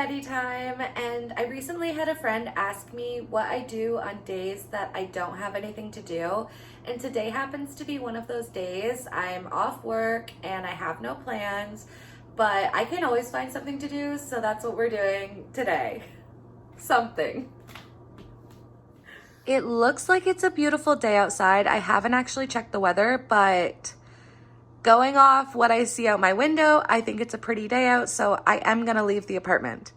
spaghetti time, and I recently had a friend ask me what I do on days that I don't have anything to do, and today happens to be one of those days. I'm off work and I have no plans, but I can always find something to do, so that's what we're doing today. Something. It looks like it's a beautiful day outside. I haven't actually checked the weather, but going off what I see out my window, I think it's a pretty day out, so I am gonna leave the apartment.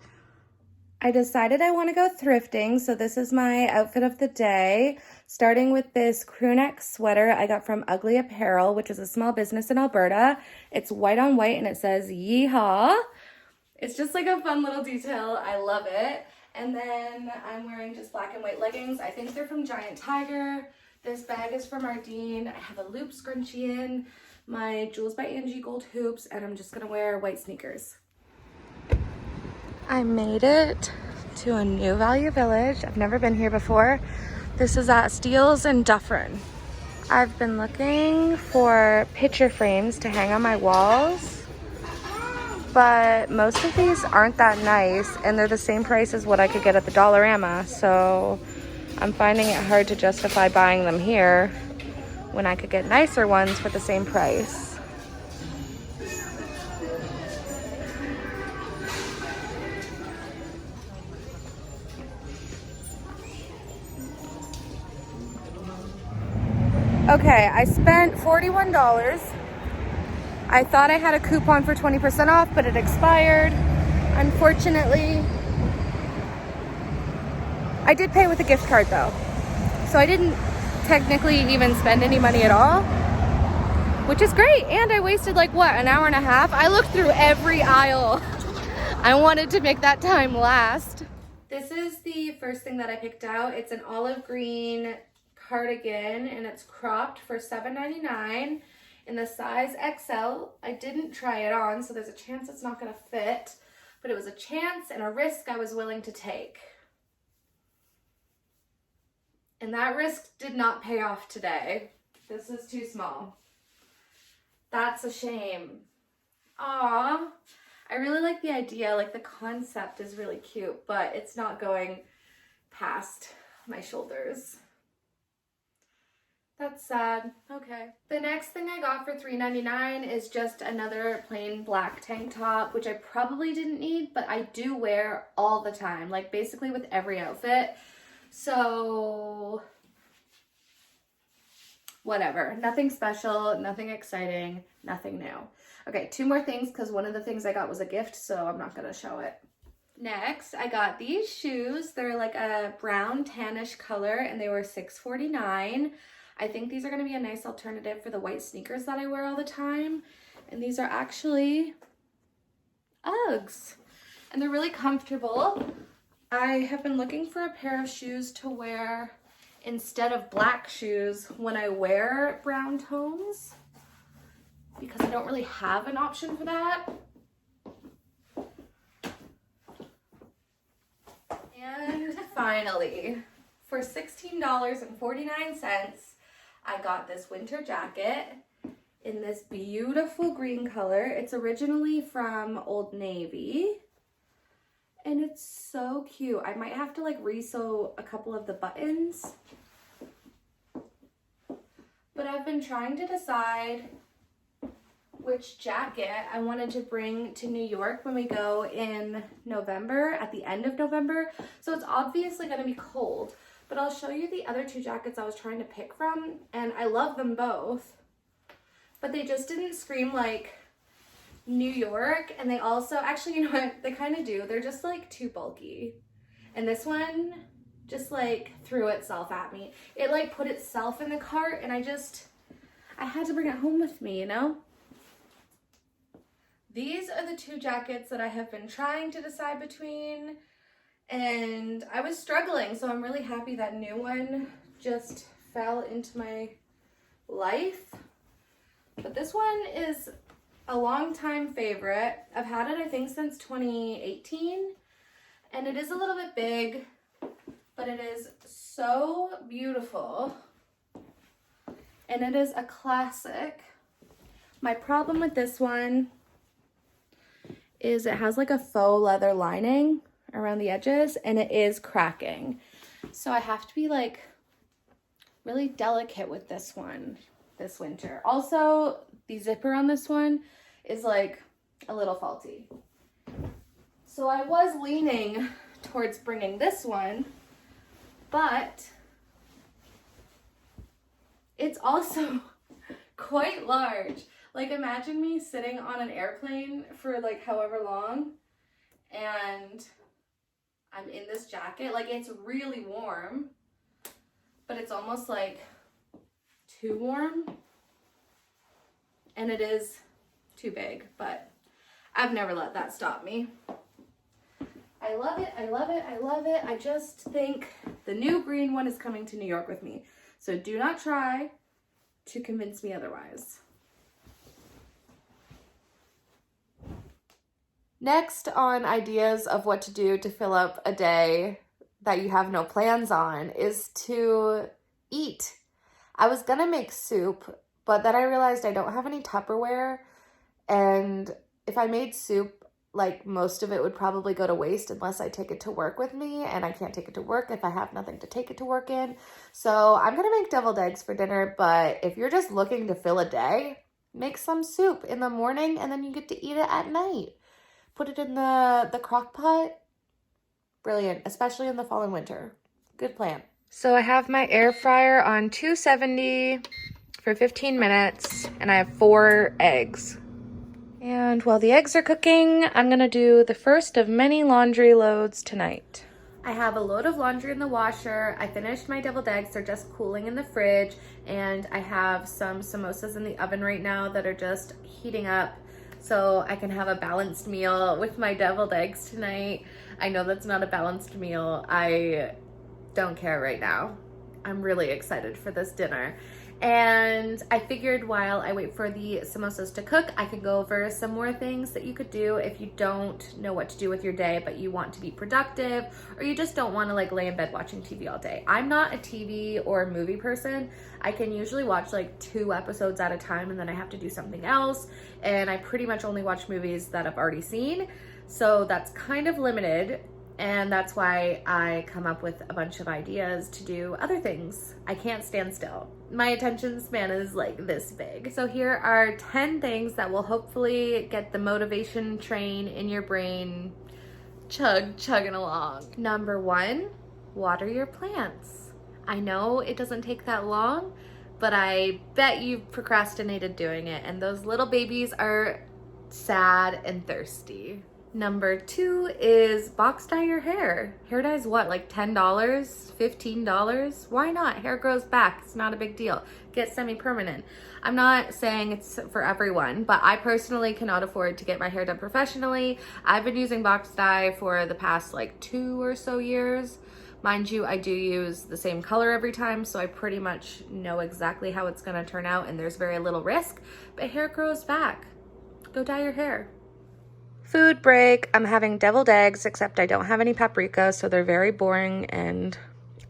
I decided I want to go thrifting, so this is my outfit of the day, starting with this crew neck sweater I got from Ugly Apparel, which is a small business in Alberta. It's white on white and it says yeehaw. It's just like a fun little detail. I love it. And then I'm wearing just black and white leggings. I think they're from Giant Tiger. This bag is from Ardeen. I have a loop scrunchie in, my Jules by Angie gold hoops, and I'm just gonna wear white sneakers. I made it to a new Value Village. I've never been here before. This is at Steele's in Dufferin. I've been looking for picture frames to hang on my walls, but most of these aren't that nice, and they're the same price as what I could get at the Dollarama, so I'm finding it hard to justify buying them here when I could get nicer ones for the same price. Okay, I spent $41. I thought I had a coupon for 20% off, but it expired. Unfortunately, I did pay with a gift card though, so I didn't technically even spend any money at all, which is great. And I wasted like what, an hour and a half? I looked through every aisle. I wanted to make that time last. This is the first thing that I picked out. It's an olive green cardigan and it's cropped for $7.99 in the size XL. I didn't try it on, so there's a chance it's not gonna fit, but it was a chance and a risk I was willing to take. And that risk did not pay off today. This is too small. That's a shame. Aww. I really like the idea, like the concept is really cute, but it's not going past my shoulders. That's sad. Okay. The next thing I got for $3.99 is just another plain black tank top, which I probably didn't need, but I do wear all the time, like basically with every outfit. So whatever, nothing special, nothing exciting, nothing new. Okay, two more things because one of the things I got was a gift, so I'm not gonna show it. Next, I got these shoes. They're like a brown tannish color and they were $6.49. I think these are gonna be a nice alternative for the white sneakers that I wear all the time. And these are actually Uggs and they're really comfortable. I have been looking for a pair of shoes to wear instead of black shoes when I wear brown tones because I don't really have an option for that. And finally, for $16.49, I got this winter jacket in this beautiful green color. It's originally from Old Navy. And it's so cute. I might have to like re-sew a couple of the buttons. But I've been trying to decide which jacket I wanted to bring to New York when we go in November, at the end of November. So it's obviously gonna be cold, but I'll show you the other two jackets I was trying to pick from, and I love them both, but they just didn't scream like New York, and they also, actually, you know what, they kind of do. They're just like too bulky. And this one just like threw itself at me. It like put itself in the cart and I had to bring it home with me, you know? These are the two jackets that I have been trying to decide between, and I was struggling, so I'm really happy that new one just fell into my life. But this one is a long-time favorite. I've had it, I think, since 2018, and it is a little bit big, but it is so beautiful, and it is a classic. My problem with this one is it has like a faux leather lining around the edges and it is cracking. So I have to be like really delicate with this one this winter. Also, the zipper on this one is like a little faulty. So I was leaning towards bringing this one, but it's also quite large. Like, imagine me sitting on an airplane for like however long and I'm in this jacket. Like, it's really warm, but it's almost like too warm, and it is too big, but I've never let that stop me. I love it, I love it, I love it. I just think the new green one is coming to New York with me, so do not try to convince me otherwise. Next on ideas of what to do to fill up a day that you have no plans on is to eat. I was gonna make soup, but then I realized I don't have any Tupperware, and if I made soup, like most of it would probably go to waste unless I take it to work with me, and I can't take it to work if I have nothing to take it to work in. So I'm gonna make deviled eggs for dinner, but if you're just looking to fill a day, make some soup in the morning and then you get to eat it at night. Put it in the crock pot. Brilliant, especially in the fall and winter. Good plan. So I have my air fryer on 270 for 15 minutes, and I have 4 eggs. And while the eggs are cooking, I'm gonna do the first of many laundry loads tonight. I have a load of laundry in the washer. I finished my deviled eggs. They're just cooling in the fridge, and I have some samosas in the oven right now that are just heating up, so I can have a balanced meal with my deviled eggs tonight. I know that's not a balanced meal. I don't care right now. I'm really excited for this dinner. And I figured while I wait for the samosas to cook, I could go over some more things that you could do if you don't know what to do with your day, but you want to be productive, or you just don't want to like lay in bed watching TV all day. I'm not a TV or movie person. I can usually watch like 2 episodes at a time and then I have to do something else. And I pretty much only watch movies that I've already seen. So that's kind of limited. And that's why I come up with a bunch of ideas to do other things. I can't stand still. My attention span is like this big. So here are 10 things that will hopefully get the motivation train in your brain chugging along. Number 1, water your plants. I know it doesn't take that long, but I bet you've procrastinated doing it, and those little babies are sad and thirsty. Number 2 is box dye your hair. Hair dye is what, like $10, $15? Why not? Hair grows back. It's not a big deal. Get semi-permanent. I'm not saying it's for everyone, but I personally cannot afford to get my hair done professionally. I've been using box dye for the past like 2 or so years. Mind you, I do use the same color every time, so I pretty much know exactly how it's gonna turn out, and there's very little risk, but hair grows back. Go dye your hair. Food break. I'm having deviled eggs, except I don't have any paprika, so they're very boring and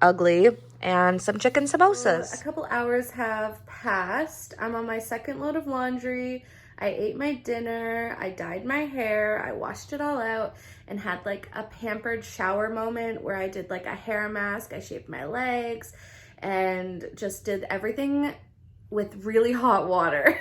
ugly, and some chicken samosas. A couple hours have passed. I'm on my second load of laundry. I ate my dinner. I dyed my hair. I washed it all out and had like a pampered shower moment where I did like a hair mask. I shaved my legs and just did everything with really hot water.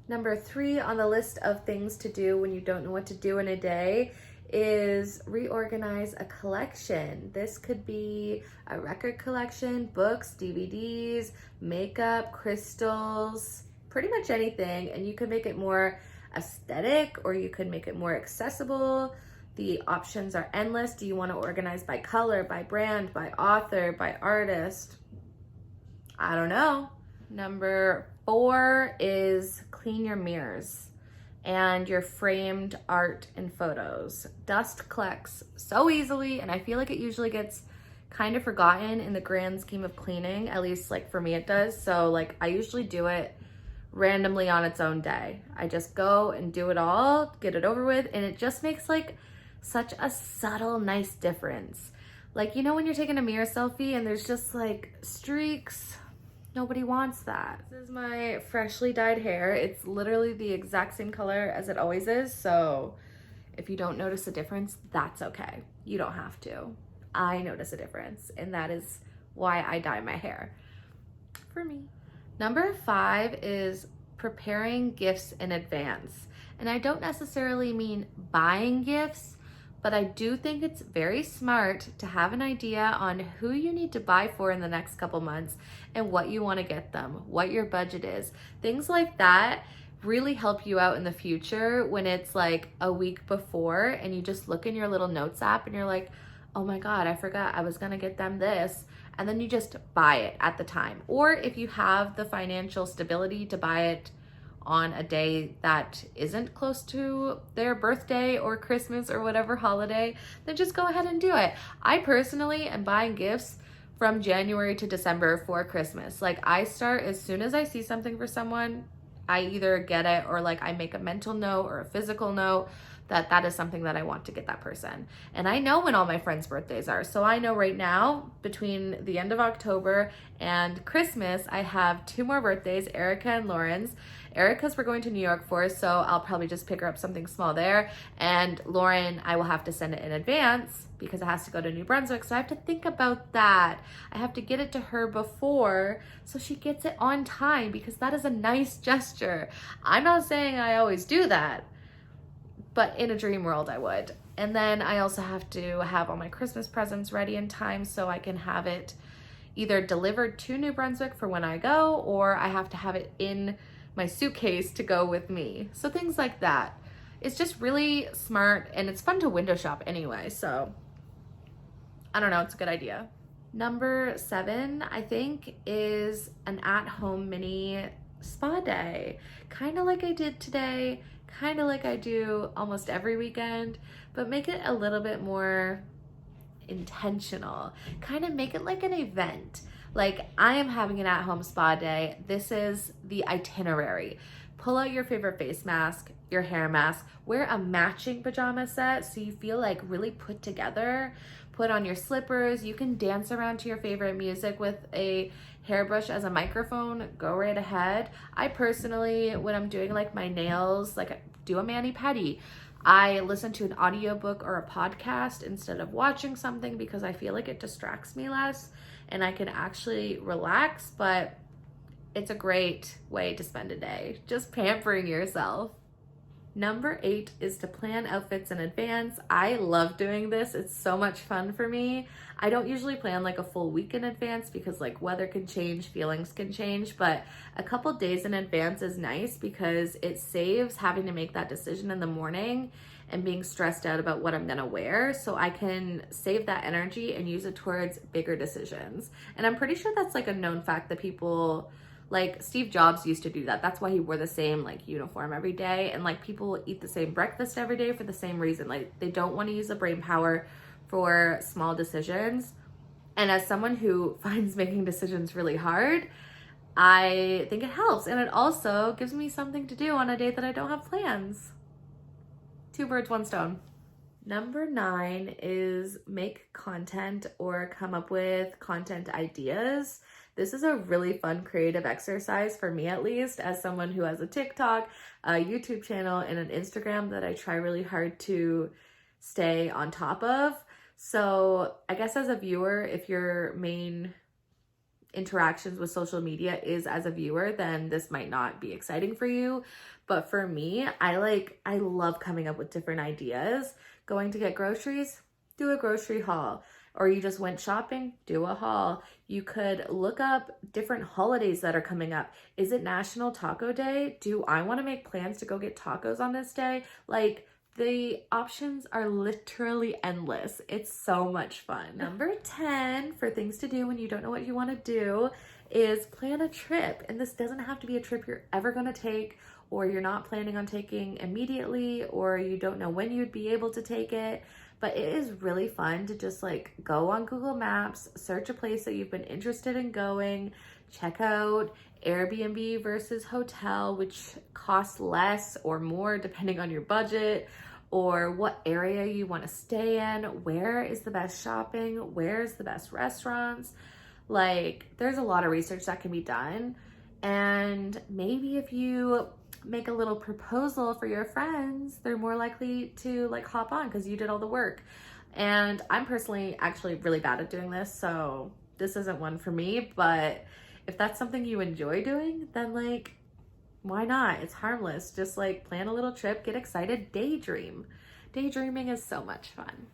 Number 3 on the list of things to do when you don't know what to do in a day is reorganize a collection. This could be a record collection, books, DVDs, makeup, crystals, pretty much anything. And you can make it more aesthetic or you could make it more accessible. The options are endless. Do you want to organize by color, by brand, by author, by artist? I don't know. Number 4 is clean your mirrors and your framed art and photos. Dust collects so easily, and I feel like it usually gets kind of forgotten in the grand scheme of cleaning, at least like for me it does. So like I usually do it randomly on its own day. I just go and do it all, get it over with, and it just makes like such a subtle, nice difference. Like, you know when you're taking a mirror selfie and there's just like streaks Nobody wants that. This is my freshly dyed hair. It's literally the exact same color as it always is. So if you don't notice a difference, that's okay. You don't have to. I notice a difference, and that is why I dye my hair. For me. Number 5 is preparing gifts in advance. And I don't necessarily mean buying gifts, but I do think it's very smart to have an idea on who you need to buy for in the next couple months and what you want to get them, what your budget is. Things like that really help you out in the future when it's like a week before and you just look in your little notes app and you're like, oh my God, I forgot I was gonna get them this. And then you just buy it at the time. Or if you have the financial stability to buy it on a day that isn't close to their birthday or Christmas or whatever holiday, then just go ahead and do it. I personally am buying gifts from January to December for Christmas. Like, I start as soon as I see something for someone, I either get it or like I make a mental note or a physical note that is something that I want to get that person. And I know when all my friends' birthdays are. So I know right now, between the end of October and Christmas, I have 2 more birthdays, Erica and Lauren's. Erica's we're going to New York for, so I'll probably just pick her up something small there. And Lauren, I will have to send it in advance because it has to go to New Brunswick. So I have to think about that. I have to get it to her before so she gets it on time, because that is a nice gesture. I'm not saying I always do that, but in a dream world I would. And then I also have to have all my Christmas presents ready in time so I can have it either delivered to New Brunswick for when I go, or I have to have it in my suitcase to go with me. So things like that. It's just really smart, and it's fun to window shop anyway. So I don't know, it's a good idea. Number 7, I think, is an at-home mini spa day. Kind of like I did today, kind of like I do almost every weekend, but make it a little bit more intentional. Kind of make it like an event. Like, I am having an at-home spa day. This is the itinerary. Pull out your favorite face mask, your hair mask, wear a matching pajama set so you feel like really put together. Put on your slippers. You can dance around to your favorite music with a hairbrush as a microphone. Go right ahead. I personally, when I'm doing like my nails, like do a mani-pedi, I listen to an audiobook or a podcast instead of watching something because I feel like it distracts me less and I can actually relax. But it's a great way to spend a day, just pampering yourself. Number 8 is to plan outfits in advance. I love doing this. It's so much fun for me. I don't usually plan like a full week in advance because like weather can change, feelings can change, but a couple days in advance is nice because it saves having to make that decision in the morning and being stressed out about what I'm gonna wear. So I can save that energy and use it towards bigger decisions. And I'm pretty sure that's like a known fact that people, like Steve Jobs used to do that. That's why he wore the same like uniform every day. And like people eat the same breakfast every day for the same reason. Like they don't want to use the brain power for small decisions. And as someone who finds making decisions really hard, I think it helps. And it also gives me something to do on a day that I don't have plans. 2 birds, 1 stone. Number 9 is make content or come up with content ideas. This is a really fun creative exercise for me, at least, as someone who has a TikTok, a YouTube channel, and an Instagram that I try really hard to stay on top of. So I guess as a viewer, if your main interactions with social media is as a viewer, then this might not be exciting for you. But for me, I love coming up with different ideas. Going to get groceries, do a grocery haul. Or you just went shopping, do a haul. You could look up different holidays that are coming up. Is it National Taco Day? Do I want to make plans to go get tacos on this day? Like, the options are literally endless. It's so much fun. Number 10 for things to do when you don't know what you want to do is plan a trip. And this doesn't have to be a trip you're ever going to take, or you're not planning on taking immediately, or you don't know when you'd be able to take it. But it is really fun to just like go on Google Maps, search a place that you've been interested in going, check out Airbnb versus hotel, which costs less or more depending on your budget, or what area you want to stay in, where is the best shopping, where's the best restaurants. Like, there's a lot of research that can be done. And maybe if you make a little proposal for your friends, they're more likely to like hop on because you did all the work. And I'm personally actually really bad at doing this, so this isn't one for me. But if that's something you enjoy doing, then like, why not? It's harmless. Just like plan a little trip, get excited, daydream. Daydreaming is so much fun.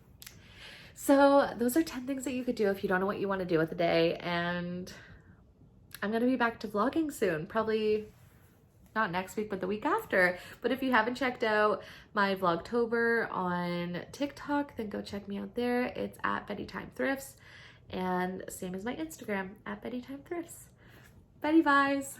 So those are 10 things that you could do if you don't know what you want to do with the day. And I'm going to be back to vlogging soon, probably not next week, but the week after. But if you haven't checked out my Vlogtober on TikTok, then go check me out there. It's at Betty Time Thrifts, and same as my Instagram, at Betty Time Thrifts. Betty vibes.